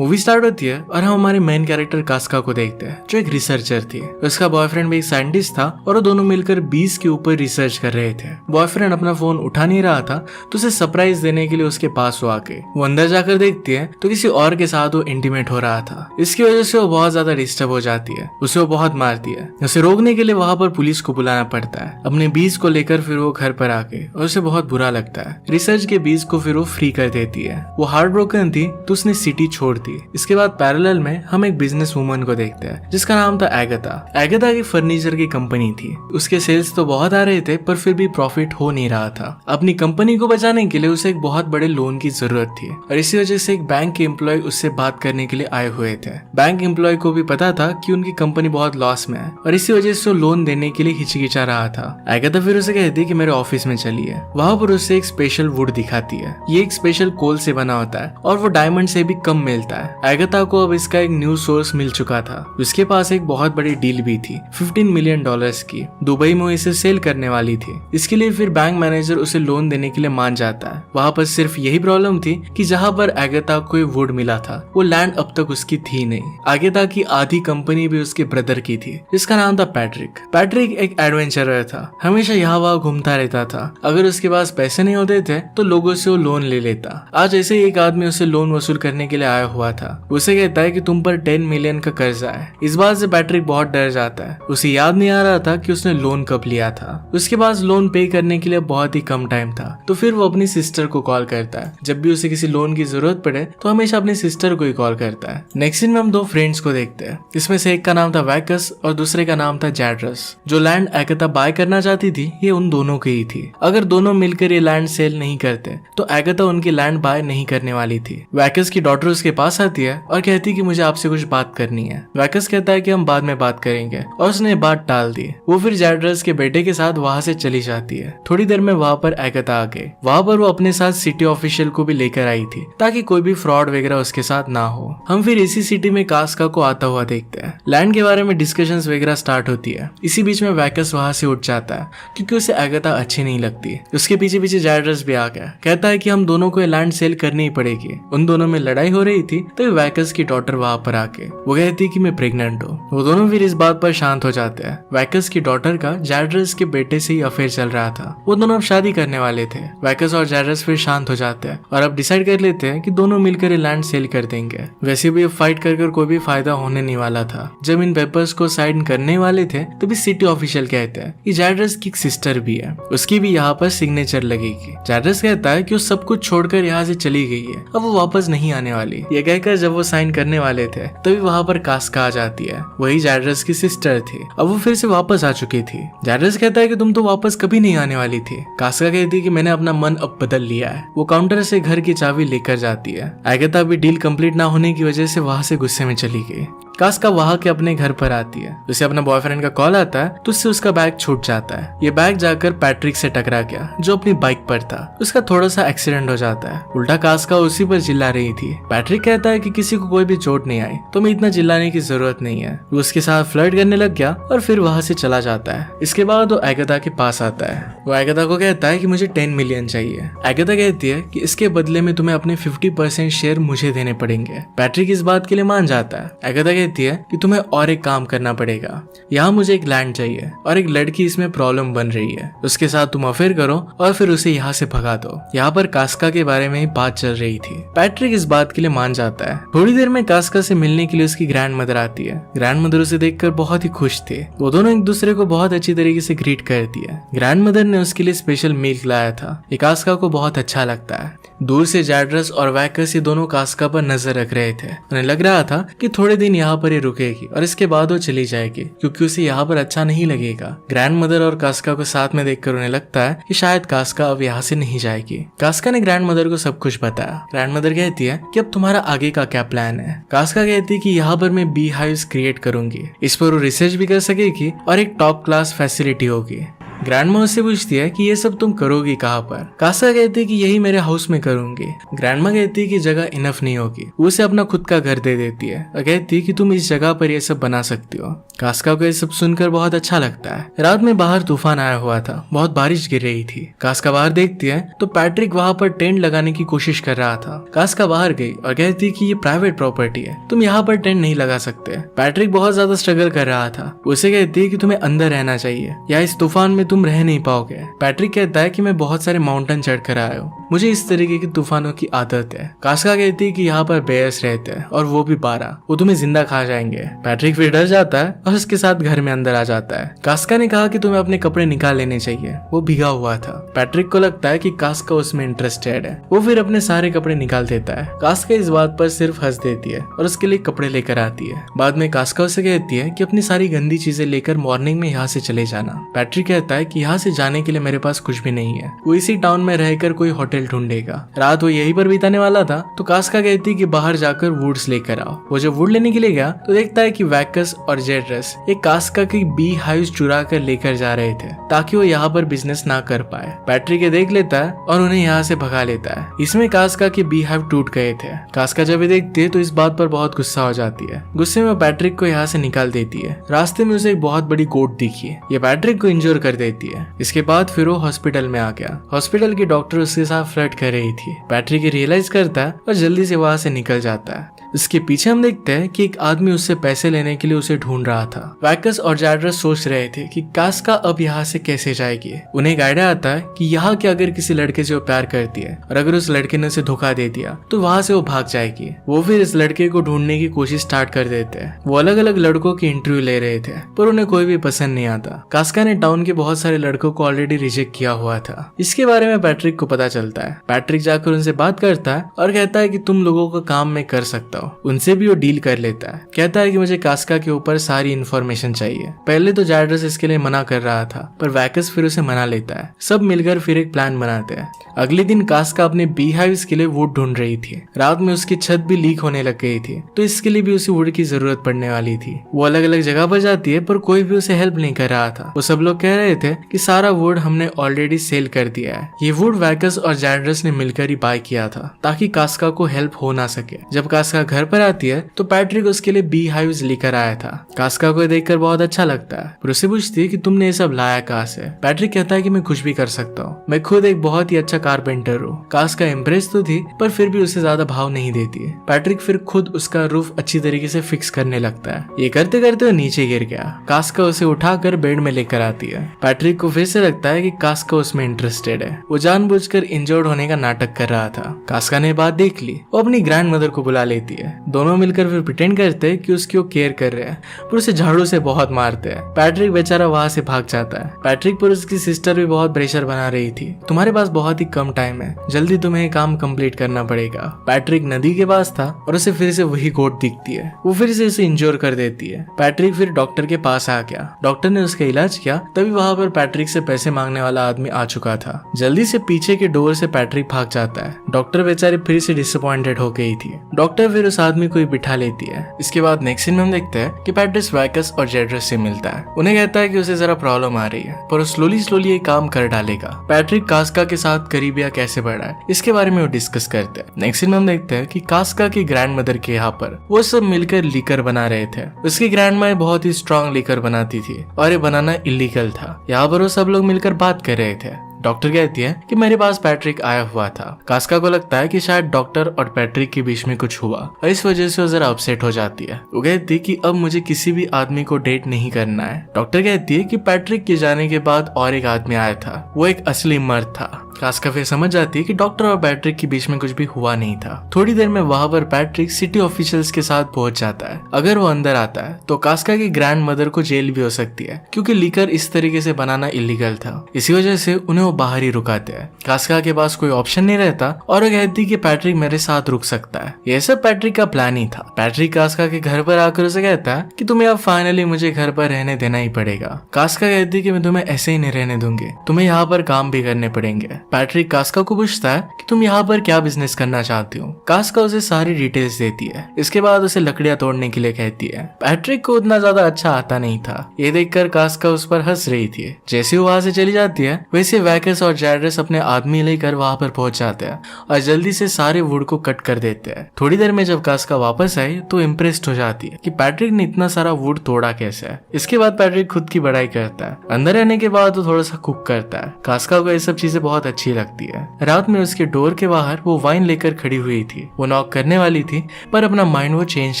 Movie start होती है और हम हमारे मेन कैरेक्टर कास्का को देखते हैं जो एक रिसर्चर थी। उसका बॉयफ्रेंड भी एक साइंटिस्ट था और वो दोनों मिलकर बीज के ऊपर रिसर्च कर रहे थे। बॉयफ्रेंड अपना फोन उठा नहीं रहा था तो उसे सरप्राइज देने के लिए उसके पास वो आके वो अंदर जाकर देखती है तो किसी और के साथ वो इंटीमेट हो रहा था। इसकी वजह से वो बहुत ज्यादा डिस्टर्ब हो जाती है, उसे वो बहुत मारती है। उसे रोकने के लिए वहां पर पुलिस को बुलाना पड़ता है। अपने बीज को लेकर फिर वो घर पर आके और उसे बहुत बुरा लगता है। रिसर्च के बीज को फिर वो फ्री कर देती है। वो हार्ट ब्रोकन थी तो उसने सिटी छोड़ दी। इसके बाद पैरेलल में हम एक बिजनेस वुमन को देखते हैं जिसका नाम था एगाथा। एगाथा की फर्नीचर की कंपनी थी। उसके सेल्स तो बहुत आ रहे थे पर फिर भी प्रॉफिट हो नहीं रहा था। अपनी कंपनी को बचाने के लिए उसे एक बहुत बड़े लोन की जरूरत थी और इसी वजह से एक बैंक के एम्प्लॉय उससे बात करने के लिए आए हुए थे। बैंक एम्प्लॉय को भी पता था कि उनकी कंपनी बहुत लॉस में है और इसी वजह से वो लोन देने के लिए हिचकिचा रहा था। एगाथा फिर उसे कहती है कि मेरे ऑफिस में चलिए। वहां पर उसे एक स्पेशल वुड दिखाती है। ये एक स्पेशल कोल से बना होता है और वो डायमंड से भी कम मिलता है। एगाथा को अब इसका एक न्यू सोर्स मिल चुका था। उसके पास एक बहुत बड़ी डील भी थी 15 मिलियन डॉलर्स की। दुबई में इसे सेल करने वाली थी। इसके लिए फिर बैंक मैनेजर उसे लोन देने के लिए मान जाता है। वहां पर सिर्फ यही प्रॉब्लम थी कि जहां पर एगाथा को वुड मिला था वो लैंड अब तक उसकी थी नहीं। एगाथा की आधी कंपनी भी उसके ब्रदर की थी जिसका नाम था पैट्रिक। पैट्रिक एक एडवेंचरर था, हमेशा यहाँ वहाँ घूमता रहता था। अगर उसके पास पैसे नहीं होते थे तो लोगों से वो लोन ले लेता। आज ऐसे ही एक आदमी उसे लोन वसूल करने के लिए आया हुआ था। उसे कहता है कि तुम पर 10 मिलियन का कर्जा है। इस बात से पैट्रिक बहुत डर जाता है। उसे याद नहीं आ रहा था कि उसने लोन कब लिया था। उसके पास लोन पे करने के लिए बहुत ही कम टाइम था तो फिर वो अपनी सिस्टर को कॉल करता है। जब भी उसे किसी लोन की जरूरत पड़े तो हमेशा अपनी सिस्टर को ही कॉल करता है। नेक्स्ट सीन में हम दो फ्रेंड्स को देखते हैं। इसमें से एक का नाम था वैकस और दूसरे का नाम था जैड्रस। जो लैंड एगाथा बाय करना चाहती थी ये उन दोनों की ही थी। अगर दोनों मिलकर ये लैंड सेल नहीं करते तो एगाथा उनकी लैंड बाय नहीं करने वाली थी। वैकस की डॉटर उसके पास आती है और कहती है कि मुझे आपसे कुछ बात करनी है। वैकस कहता है कि हम बाद में बात करेंगे और उसने बात टाल दी। वो फिर जैड्रस के बेटे के साथ वहां से चली जाती है। थोड़ी देर में वहां पर एगाथा आ गए। वहां पर वो अपने साथ सिटी ऑफिशियल को भी लेकर आई थी ताकि कोई भी फ्रॉड वगैरह उसके साथ ना हो। हम फिर इसी सिटी में कास्का को आता हुआ देखते हैं। लैंड के बारे में डिस्कशंस वगैरह स्टार्ट होती है। इसी बीच में वैकस वहां से उठ जाता है क्योंकि उसे एगाथा अच्छी नहीं लगती। उसके पीछे पीछे जैड्रस भी आ गया। कहता है कि हम दोनों को लैंड सेल करनी ही पड़ेगी। उन दोनों में लड़ाई हो रही थी तभी वैकस की डॉटर वहां पर आके वो कहती कि मैं प्रेग्नेंट हूँ। वो दोनों फिर इस बात पर शांत हो जाते हैं। वैकस की डॉटर का जैड्रस के बेटे से ही अफेयर चल रहा था। वो दोनों अब शादी करने वाले थे। वैकस और जैड्रस फिर शांत हो जाते हैं और अब डिसाइड कर लेते हैं कि दोनों मिलकर ये लैंड सेल कर देंगे। वैसे भी फाइट कर कोई भी फायदा होने नहीं वाला था। जब इन पेपर्स को साइन करने वाले थे तभी सिटी ऑफिशियल कहते हैं कि जैड्रस की सिस्टर भी है, उसकी भी यहाँ पर सिग्नेचर लगेगी। जैड्रस कहता है कि वो सब कुछ छोड़कर यहाँ से चली गई है, अब वो वापस नहीं आने वाली। ये कहकर जब वो साइन करने वाले थे तभी वहाँ पर कास्का आ जाती है। वही जैड्रस की सिस्टर थी। अब वो फिर से वापस आ चुकी थी। जैड्रस कहता है कि तुम तो वापस कभी नहीं आने वाली थी। कास्का कहती है कि मैंने अपना मन अब बदल लिया है। वो काउंटर से घर की चाबी लेकर जाती है। एगाथा भी डील कंप्लीट ना होने की वजह से वहां से गुस्से में चली गई। कास्का वहां के अपने घर पर आती है। उसे अपना बॉयफ्रेंड का कॉल आता है तो उससे उसका बैग छूट जाता है। ये बैग जाकर पैट्रिक से टकरा गया जो अपनी बाइक पर था। उसका थोड़ा सा एक्सीडेंट हो जाता है। उल्टा कास्का उसी पर चिल्ला रही थी। पैट्रिक कहता है कि किसी को कोई भी चोट नहीं आई तो मैं इतना चिल्लाने की जरूरत नहीं है। वो उसके साथ फ्लर्ट करने लग गया और फिर वहां से चला जाता है। इसके बाद वो एगाथा के पास आता है। वो एगाथा को कहता है कि मुझे 10 मिलियन चाहिए। एगाथा कहती है कि इसके बदले में तुम्हें अपने 50% शेयर मुझे देने पड़ेंगे। पैट्रिक इस बात के लिए मान जाता है। एगाथा कहती है कि तुम्हें और एक काम करना पड़ेगा। यहाँ मुझे एक लैंड चाहिए और एक लड़की इसमें प्रॉब्लम बन रही है। उसके साथ तुम अफेयर करो और फिर उसे यहाँ से भगा दो। यहाँ पर कास्का के बारे में ही बात चल रही थी। पैट्रिक इस बात के लिए मान जाता है। थोड़ी देर में कास्का से मिलने के लिए उसकी ग्रैंड मदर आती है। ग्रैंड मदर उसे देखकर बहुत ही खुश थे। वो दोनों एक दूसरे को बहुत अच्छी तरीके से ग्रीट करती है। ग्रैंड मदर ने उसके लिए स्पेशल मिल्क लाया था। ये कास्का को बहुत अच्छा लगता है। दूर से जैड्रस और वैकस ये दोनों कास्का पर नजर रख रहे थे। उन्हें लग रहा था कि थोड़े दिन यहाँ पर ये रुकेगी और इसके बाद वो चली जाएगी क्योंकि उसे यहाँ पर अच्छा नहीं लगेगा। ग्रैंड मदर और कास्का को साथ में देखकर उन्हें लगता है कि शायद कास्का अब यहाँ से नहीं जाएगी। कास्का ने ग्रैंड मदर को सब कुछ बताया। ग्रैंड मदर कहती है कि अब तुम्हारा आगे का क्या प्लान है। कास्का कहती है कि यहाँ पर मैं बी हाइव्स क्रिएट करूंगी। इस पर वो रिसर्च भी कर सकेगी और एक टॉप क्लास फैसिलिटी होगी। ग्रैंडमा उससे पूछती है कि ये सब तुम करोगी कहाँ पर। कास्का कहती है कि यही मेरे हाउस में करूंगी। ग्रैंडमा कहती है कि जगह इनफ नहीं होगी, वो उसे अपना खुद का घर दे देती है और कहती है कि तुम इस जगह पर ये सब बना सकती हो। कास्का को ये सब सुनकर बहुत अच्छा लगता है। रात में बाहर तूफान आया हुआ था, बहुत बारिश गिर रही थी। कास्का बाहर देखती है तो पैट्रिक वहाँ पर टेंट लगाने की कोशिश कर रहा था। कास्का बाहर गई और कहती है कि ये प्राइवेट प्रॉपर्टी है, तुम यहाँ पर टेंट नहीं लगा सकते। पैट्रिक बहुत ज्यादा स्ट्रगल कर रहा था। उसे कहती है कि तुम्हें अंदर रहना चाहिए या इस तूफान में तुम रह नहीं पाओगे। पैट्रिक कहता है कि मैं बहुत सारे माउंटेन चढ़ कर आया हूँ, मुझे इस तरीके की तूफानों की आदत है। कास्का कहती है कि यहाँ पर बेयर्स रहते हैं और वो भी 12, वो तुम्हें जिंदा खा जाएंगे। पैट्रिक फिर डर जाता है और उसके साथ घर में अंदर आ जाता है। कास्का ने कहा कि तुम्हें अपने कपड़े निकाल लेने चाहिए, वो भीगा हुआ था। पैट्रिक को लगता है कि कास्का उसमें इंटरेस्टेड है, वो फिर अपने सारे कपड़े निकाल देता है। कास्का इस बात पर सिर्फ हंस देती है और उसके लिए कपड़े लेकर आती है। बाद में कास्का उसे कहती है कि अपनी सारी गंदी चीजें लेकर मॉर्निंग में यहाँ से चले जाना। पैट्रिक कहता है कि यहाँ से जाने के लिए मेरे पास कुछ भी नहीं है, वो इसी टाउन में रहकर कोई होटल ढूंढेगा। रात वो यहीं पर बिताने वाला था तो कास्का कहती है कि बाहर जाकर वुड्स लेकर आओ। वो जब वुड लेने के लिए गया तो देखता है कि वैकस और जेड्रस एक कास्का की बी हाइव्स चुरा कर लेकर जा रहे थे ताकि वो यहाँ पर बिजनेस ना कर पाए। पैट्रिक ये देख लेता है और उन्हें यहाँ से भगा लेता है। इसमें कास्का के बी हाइव टूट गए थे। कास्का जब ये देखती है तो इस बात पर बहुत गुस्सा हो जाती है। गुस्से में पैट्रिक को यहाँ से निकाल देती है। रास्ते में उसे एक बहुत बड़ी गोट दिखी है, ये पैट्रिक को इंजोर कर देती है। इसके बाद फिर वो हॉस्पिटल में आ गया। हॉस्पिटल की डॉक्टर उसके साथ फ्लर्ट कर रही थी। पैट्रिक रियलाइज करता है और जल्दी से वहां से निकल जाता है। इसके पीछे हम देखते हैं कि एक आदमी उससे पैसे लेने के लिए उसे ढूंढ रहा था। वैकस और जैड्रस सोच रहे थे कि कास्का अब यहाँ से कैसे जाएगी। उन्हें एक आइडिया आता है कि यहाँ के अगर किसी लड़के से वो प्यार करती है और अगर उस लड़के ने उसे धोखा दे दिया तो वहां से वो भाग जाएगी। वो फिर इस लड़के को ढूंढने की कोशिश स्टार्ट कर देते हैं। वो अलग अलग लड़कों की इंटरव्यू ले रहे थे पर उन्हें कोई भी पसंद नहीं आता। कास्का ने टाउन के बहुत सारे लड़कों को ऑलरेडी रिजेक्ट किया हुआ था। इसके बारे में पैट्रिक को पता चलता है। पैट्रिक जाकर उनसे बात करता है और कहता है कि तुम लोगों का काम मैं कर सकता हूँ। उनसे भी वो डील कर लेता है। कहता है कि मुझे कास्का के ऊपर सारी इन्फॉर्मेशन चाहिए। पहले तो जैड्रस इसके लिए मना कर रहा था पर वैकस फिर उसे मना लेता है। सब मिलकर फिर एक प्लान बनाते हैं। अगले दिन कास्का अपने बी हाइव्स के लिए वुड ढूंढ रही थी। रात में उसकी छत भी लीक होने लग गई थी तो इसके लिए भी उसे वुड की जरूरत पड़ने वाली थी। वो अलग अलग जगह पर जाती है पर कोई भी उसे हेल्प नहीं कर रहा था। वो सब लोग कह रहे थे कि सारा वुड हमने ऑलरेडी सेल कर दिया है। ये वुड वैकस और जैड्रस ने मिलकर ही बाय किया था ताकि कास्का को हेल्प हो ना सके। जब कास्का घर पर आती है तो पैट्रिक उसके लिए बी हाइव्स लेकर आया था। कास्का को देखकर बहुत अच्छा लगता है पर उसे पूछती है कि तुमने ये सब लाया कहाँ से। पैट्रिक कहता है कि मैं कुछ भी कर सकता हूँ, मैं खुद एक बहुत ही अच्छा कारपेंटर हूँ। कास्का इम्प्रेस तो थी पर फिर भी उसे ज्यादा भाव नहीं देती है। पैट्रिक फिर खुद उसका रूफ अच्छी तरीके से फिक्स करने लगता है। ये करते करते वो नीचे गिर गया। कास्का उसे उठाकर बेड में लेकर आती है। पैट्रिक को फिर से लगता है कि कास्का उसमें इंटरेस्टेड है। वो जानबूझकर इंजर्ड होने का नाटक कर रहा था। कास्का ने बात देख ली। वो अपनी ग्रैंड मदर को बुला लेती है। दोनों मिलकर फिर प्रिटेंड करते हैं कि उसकी वो केयर कर रहे हैं पर उसे झाड़ू से बहुत मारते हैं। पैट्रिक बेचारा वहां से भाग जाता है। पैट्रिक पर उसकी सिस्टर भी बहुत प्रेशर बना रही थी। तुम्हारे पास बहुत ही कम टाइम है, जल्दी तुम्हें काम कंप्लीट करना पड़ेगा। पैट्रिक नदी के पास था और उसे फिर से वही गोट दिखती है। वो फिर से उसे इंजोर कर देती है। पैट्रिक फिर डॉक्टर के पास आ गया। डॉक्टर ने उसका इलाज किया। तभी वहां पर पैट्रिक से पैसे मांगने वाला आदमी आ चुका था। जल्दी से पीछे के डोर से पैट्रिक भाग जाता है। डॉक्टर बेचारी फिर से डिसअपॉइंटेड हो गई थी। डॉक्टर फिर उस आदमी को बिठा लेती है। इसके बाद नेक्स्ट सीन में हम देखते हैं कि पैट्रिक वैकस और जेड्रस से मिलता है। उन्हें कहता है कि उसे जरा प्रॉब्लम आ रही है पर वो स्लोली ये काम कर डालेगा। पैट्रिक कास्का के साथ करीबिया कैसे बढ़ा है इसके बारे में वो डिस्कस करते हैं। नेक्स्ट सीन में हम देखते हैं कि कास्का की ग्रैंड मदर के यहाँ पर वो सब मिलकर लीकर बना रहे थे। उसकी ग्रैंड माँ बहुत ही स्ट्रॉन्ग लीकर बनाती थी और ये बनाना इलीगल था। यहाँ पर वो सब लोग मिलकर बात कर रहे थे। डॉक्टर कहती है कि मेरे पास पैट्रिक आया हुआ था। कास्का को लगता है कि शायद डॉक्टर और पैट्रिक के बीच में कुछ हुआ और इस वजह से वो जरा अपसेट हो जाती है। वो कहती है कि अब मुझे किसी भी आदमी को डेट नहीं करना है। डॉक्टर कहती है कि पैट्रिक के जाने के बाद और एक आदमी आया था, वो एक असली मर्द था। कास्का फिर समझ जाती है कि डॉक्टर और पैट्रिक के बीच में कुछ भी हुआ नहीं था। थोड़ी देर में वहां पर पैट्रिक सिटी ऑफिशियल्स के साथ पहुंच जाता है। अगर वो अंदर आता है तो कास्का की ग्रैंड मदर को जेल भी हो सकती है क्योंकि लीकर इस तरीके से बनाना इलीगल था। इसी वजह से उन्हें वो बाहर ही रुकाते हैं। कास्का के पास कोई ऑप्शन नहीं रहता और वो कहती कि पैट्रिक मेरे साथ रुक सकता है। यह सब पैट्रिक का प्लान ही था। पैट्रिक कास्का के घर पर आकर उसे कहता है कि तुम्हें अब फाइनली मुझे घर पर रहने देना ही पड़ेगा। कास्का कहती कि मैं तुम्हें ऐसे ही नहीं रहने दूंगी, तुम्हें यहाँ पर काम भी करने पड़ेंगे। पैट्रिक कास्का को पूछता है कि तुम यहाँ पर क्या बिजनेस करना चाहती हो। कास्का उसे सारी डिटेल्स देती है। इसके बाद उसे लकड़ियां तोड़ने के लिए कहती है। पैट्रिक को उतना ज्यादा अच्छा आता नहीं था। ये देखकर कास्का उस पर हंस रही थी। जैसे वो वहां से चली जाती है वैसे वैकस और जैड्रस अपने आदमी लेकर वहां पर पहुंच जाते हैं और जल्दी से सारे वुड को कट कर देते हैं। थोड़ी देर में जब कास्का वापस आई तो इम्प्रेस्ड हो जाती है कि पैट्रिक ने इतना सारा वुड तोड़ा कैसे है। इसके बाद पैट्रिक खुद की बड़ाई करता है। अंदर रहने के बाद वो थोड़ा सा कुक करता है। कास्का को ये सब चीजें बहुत अच्छी लगती है। रात में उसके डोर के बाहर वो वाइन लेकर खड़ी हुई थी। वो नॉक करने वाली थी पर अपना माइंड वो चेंज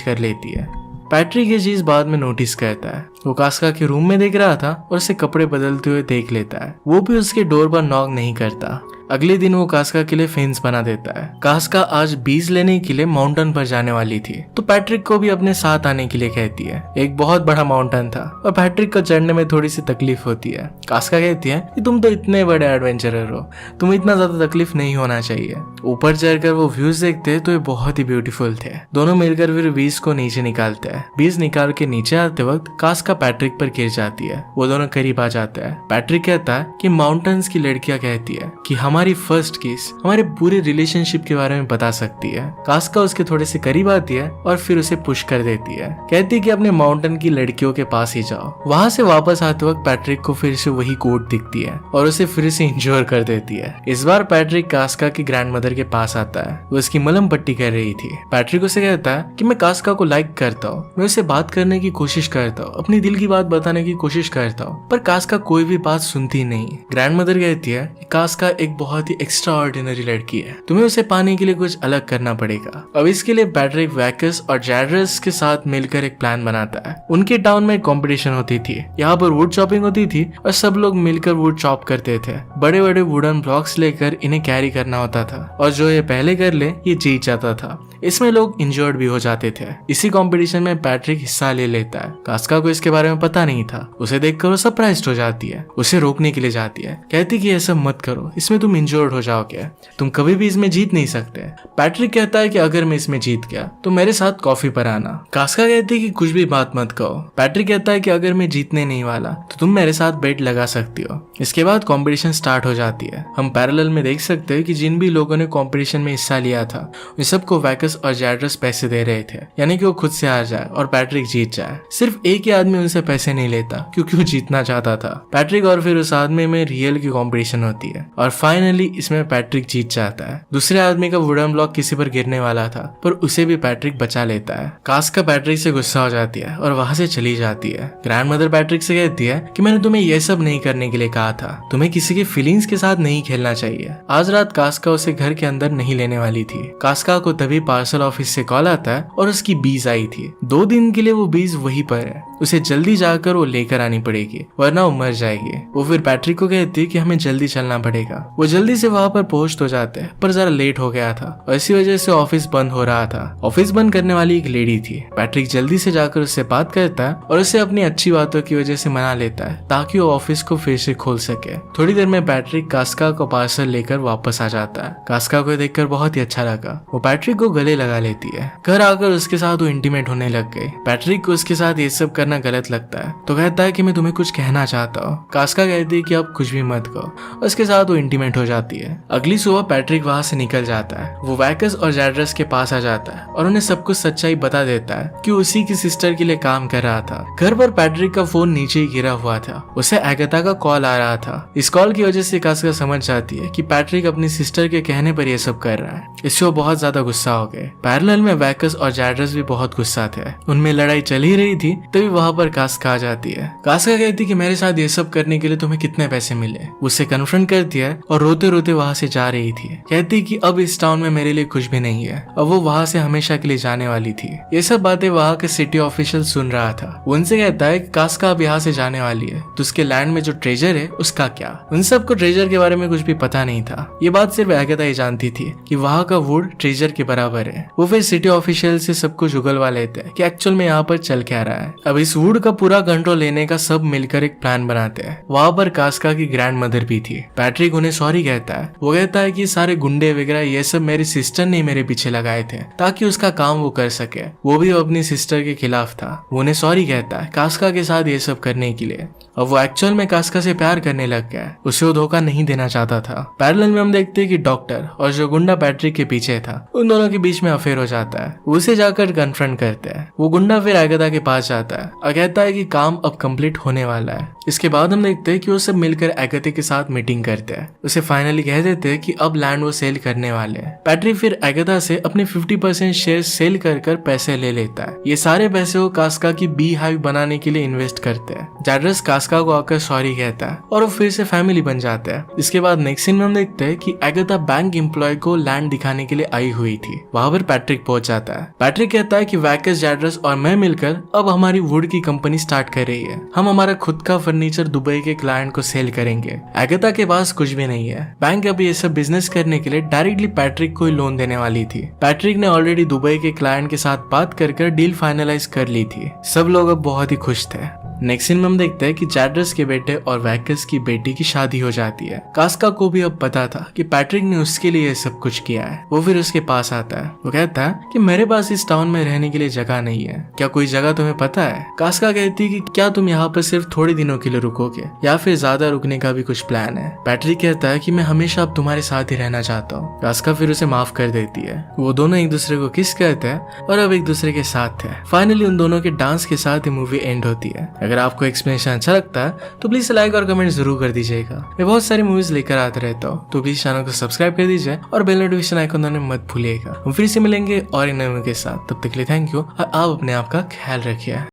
कर लेती है। पैट्रिक ये चीज बाद में नोटिस करता है। वो कास्का के रूम में देख रहा था और उसे कपड़े बदलते हुए देख लेता है। वो भी उसके डोर पर नॉक नहीं करता। अगले दिन वो कास्का के लिए फेंस बना देता है। कास्का आज बीज लेने के लिए माउंटेन पर जाने वाली थी तो पैट्रिक को भी अपने साथ आने के लिए कहती है। एक बहुत बड़ा माउंटेन था और पैट्रिक को चढ़ने में थोड़ी सी तकलीफ होती है। कास्का कहती है कि तुम तो इतने बड़े एडवेंचरर हो, तुम्हें इतना ज्यादा तकलीफ नहीं होना चाहिए। ऊपर चढ़कर वो व्यूज देखते तो ये बहुत ही ब्यूटीफुल थे। दोनों मिलकर फिर बीज को नीचे निकालते हैं। बीज निकाल के नीचे आते वक्त कास्का पैट्रिक पर गिर जाती है। वो दोनों करीब आ जाते हैं। पैट्रिक कहता है कि माउंटेन्स की लड़कियां कहती है कि हमारी फर्स्ट किस हमारे पूरे रिलेशनशिप के बारे में बता सकती है। कास्का उसके थोड़े से करीब आती है और फिर उसे पुश कर देती है। कहती है कि अपने माउंटेन की लड़कियों के पास ही जाओ। वहां से वापस आते वक्त पैट्रिक को फिर से वही कोट दिखती है और उसे फिर से इंजोर कर देती है। इस बार पैट्रिक कास्का की ग्रैंडमदर के पास आता है। वो उसकी मलहम पट्टी कर रही थी। पैट्रिक उसे कहता है कि मैं कास्का को लाइक करता हूँ, मैं उसे बात करने की कोशिश करता हूँ, अपनी दिल की बात बताने की कोशिश करता हूँ, पर कास्का कोई भी बात सुनती नहीं। ग्रैंडमदर कहती है कि कास्का एक बहुत ही एक्स्ट्रा ऑर्डिनरी लड़की है, तुम्हें उसे पाने के लिए कुछ अलग करना पड़ेगा। अब इसके लिए पैट्रिक वैकस और जैड्रस के साथ मिलकर एक प्लान बनाता है। उनके टाउन में कंपटीशन होती थी। यहाँ पर वुड चॉपिंग होती थी और सब लोग मिलकर वुड चॉप करते थे। बड़े बड़े वुडन ब्लॉक्स लेकर इन्हें कैरी करना होता था और जो ये पहले कर ले ये जीत जाता था। इसमें लोग इंजर्ड भी हो जाते थे। इसी कंपटीशन में पैट्रिक हिस्सा ले लेता है। कास्का को इसके बारे में पता नहीं था। उसे देखकर वो सरप्राइज्ड हो जाती है। उसे रोकने के लिए जाती है। कहती कि ऐसा मत करो, इसमें तुम इंजर्ड हो जाओगे, तुम कभी भी इसमें जीत नहीं सकते। पैट्रिक कहता है कि अगर मैं इसमें जीत गया तो मेरे साथ कॉफी पर आना। कास्का कहती है कि कुछ भी बात मत कहो। पैट्रिक कहता है कि अगर मैं जीतने नहीं वाला तो तुम मेरे साथ बेट लगा सकती हो। इसके बाद कंपटीशन स्टार्ट हो जाती है। हम पैरेलल में देख सकते हैं कि जिन भी लोगों ने कंपटीशन में हिस्सा लिया था उन सबको वैकस और जैड्रस पैसे दे रहे थे, यानी कि वो खुद से हार जाए और पैट्रिक जीत जाए। सिर्फ एक ही आदमी उनसे पैसे नहीं लेता क्योंकि वो जीतना चाहता था। पैट्रिक और फिर उस आदमी में रियल की कंपटीशन होती है और फाइनली इसमें पैट्रिक जीत जाता है। दूसरे आदमी का वुडन ब्लॉक किसी पर गिरने वाला था पर उसे भी पैट्रिक बचा लेता है। कास्का पैट्रिक से गुस्सा हो जाती है और वहां से चली जाती है। ग्रैंडमदर पैट्रिक से कहती है कि मैंने तुम्हें यह सब नहीं करने के लिए कहा था, तुम्हें किसी के फीलिंग्स के साथ नहीं खेलना चाहिए। आज रात कास्का उसे घर के अंदर नहीं लेने वाली थी। कास्का को तभी पार्सल ऑफिस से कॉल आता है और उसकी बीज आई थी। 2 दिन के लिए वो बीज वहीं पर है, उसे जल्दी जाकर वो लेकर आनी पड़ेगी वरना वो मर जाएगी। वो फिर पैट्रिक को कहती है कि हमें जल्दी चलना पड़ेगा। वो जल्दी से वहां पर पहुंच तो जाते हैं पर जरा लेट हो गया था और इसी वजह से ऑफिस बंद हो रहा था। ऑफिस बंद करने वाली एक लेडी थी। पैट्रिक जल्दी से जाकर उससे बात करता है और उसे अपनी अच्छी बातों की वजह से मना लेता है ताकि वो ऑफिस को फिर से खोल सके। थोड़ी देर में पैट्रिक कास्का को पार्सल लेकर वापस आ जाता है। कास्का को देखकर बहुत ही अच्छा लगा। वो पैट्रिक को गले लगा लेती है। घर आकर उसके साथ वो इंटीमेट होने लग गए। पैट्रिक को उसके साथ ये सब करना गलत लगता है तो कहता है कि मैं तुम्हें कुछ कहना चाहता हूँ। कास्का कहती है कि अब कुछ भी मत कहो। उसके साथ वो इंटीमेट हो जाती है। अगली सुबह पैट्रिक वहां से निकल जाता है। वो वैकस और जैड्रस के पास आ जाता है और उन्हें सब कुछ सच्चाई बता देता है कि उसी की सिस्टर के लिए काम कर रहा था। घर पर पैट्रिक का फोन नीचे ही गिरा हुआ था। उसे एगाथा का कॉल आ रहा था। इस कॉल की वजह से कास्का समझ जाती है कि पैट्रिक अपनी सिस्टर के कहने पर यह सब कर रहा है। इससे वो बहुत ज्यादा गुस्सा हो गए। पैरेलल में वैकस और जैड्रस भी बहुत गुस्सा थे। उनमें लड़ाई चल ही रही थी तभी वहां पर कास्का आ जाती है। कास्का कहती कि मेरे साथ ये सब करने के लिए तुम्हें कितने पैसे मिले। उससे कन्फ्रंट करती है और रोते रोते वहां से जा रही थी। कहती कि अब इस टाउन में मेरे लिए कुछ भी नहीं है। अब वो वहां से हमेशा के लिए जाने वाली थी। ये सब बातें वहां के सिटी ऑफिशियल सुन रहा था। वो उनसे कहता है कि कास्का अब यहाँ से जाने वाली है तो उसके लैंड में जो ट्रेजर है उसका क्या। उन सबको ट्रेजर के बारे में कुछ भी पता नहीं था। ये बात सिर्फ एगाथा ही जानती थी कि वहां का वुड ट्रेजर के बराबर है। वो फिर सिटी ऑफिशियल से सब कुछ उगलवा लेते हैं कि एक्चुअल में यहाँ पर चल क्या रहा है। अब इस वुड का पूरा कंट्रोल लेने का सब मिलकर एक प्लान बनाते हैं। वहां पर कास्का की ग्रैंड मदर भी थी। पैट्रिक उन्हें सॉरी कहता है। वो कहता है कि सारे गुंडे वगैरह ये सब मेरी सिस्टर ने मेरे पीछे लगाए थे ताकि उसका काम वो कर सके। वो भी अपनी सिस्टर के खिलाफ था। वो उन्हें सॉरी कहता है कास्का के साथ ये सब करने के लिए। अब वो एक्चुअल में कास्का से प्यार करने लग गया। उसे वो धोखा नहीं देना चाहता था। पैरेलल में हम देखते हैं कि डॉक्टर और जो गुंडा पैट्रिक के पीछे था उन दोनों के बीच में अफेयर हो जाता है। उसे जाकर कन्फ्रंट करते हैं। वो गुंडा फिर एगाथा के पास जाता है और कहता है कि काम अब कंप्लीट होने वाला है। इसके बाद हम देखते हैं कि वो सब मिलकर एगाथा के साथ मीटिंग करते हैं। उसे फाइनली कह देते हैं कि अब लैंड वो सेल करने वाले हैं। पैट्रिक फिर एगाथा से अपने 50% शेयर सेल कर पैसे ले लेता है। ये सारे पैसे वो कास्का की बी हाइव बनाने के लिए इन्वेस्ट करते हैं। जैड्रस कास्का को आकर सॉरी कहता है और वो फिर से फैमिली बन जाते हैं। इसके बाद नेक्स्ट सीन में हम देखते हैं कि एगाथा बैंक एम्प्लॉय को लैंड दिखाने के लिए आई हुई थी। वहां पर पैट्रिक पहुंच जाता है। पैट्रिक कहता है कि वैकस, जैड्रस और मैं मिलकर अब हमारी वुड की कंपनी स्टार्ट कर रही है। हम हमारा खुद का फर्नीचर दुबई के क्लाइंट को सेल करेंगे। एगाथा के पास कुछ भी नहीं है। बैंक अब ये सब बिजनेस करने के लिए डायरेक्टली पैट्रिक को ही लोन देने वाली थी। पैट्रिक ने ऑलरेडी दुबई के क्लाइंट के साथ बात कर डील फाइनलाइज कर ली थी। सब लोग अब बहुत ही खुश थे। नेक्स्ट सीन में हम देखते हैं कि जैड्रस के बेटे और वैकस की बेटी की शादी हो जाती है। कास्का को भी अब पता था कि पैट्रिक ने उसके लिए सब कुछ किया है। वो फिर उसके पास आता है। वो कहता है कि मेरे पास इस टाउन में रहने के लिए जगह नहीं है, क्या कोई जगह तुम्हें पता है? कास्का कहती है कि क्या तुम यहाँ पर सिर्फ थोड़े दिनों के लिए रुकोगे या फिर ज्यादा रुकने का भी कुछ प्लान है? पैट्रिक कहता है कि मैं हमेशा अब तुम्हारे साथ ही रहना चाहता हूँ। कास्का फिर उसे माफ कर देती है। वो दोनों एक दूसरे को किस करते हैं और अब एक दूसरे के साथ है। फाइनली उन दोनों के डांस के साथ ही मूवी एंड होती है। अगर आपको एक्सप्लेनेशन अच्छा लगता है तो प्लीज लाइक और कमेंट जरूर कर दीजिएगा। मैं बहुत सारी मूवीज लेकर आते रहता हूँ, तो प्लीज चैनल को सब्सक्राइब कर दीजिए और बेल नोटिफिकेशन आइकन दबाना मत भूलिएगा। हम फिर से मिलेंगे और एक नए मूवी के साथ। तब तक के लिए थैंक यू और आप अपने आप का ख्याल रखिए।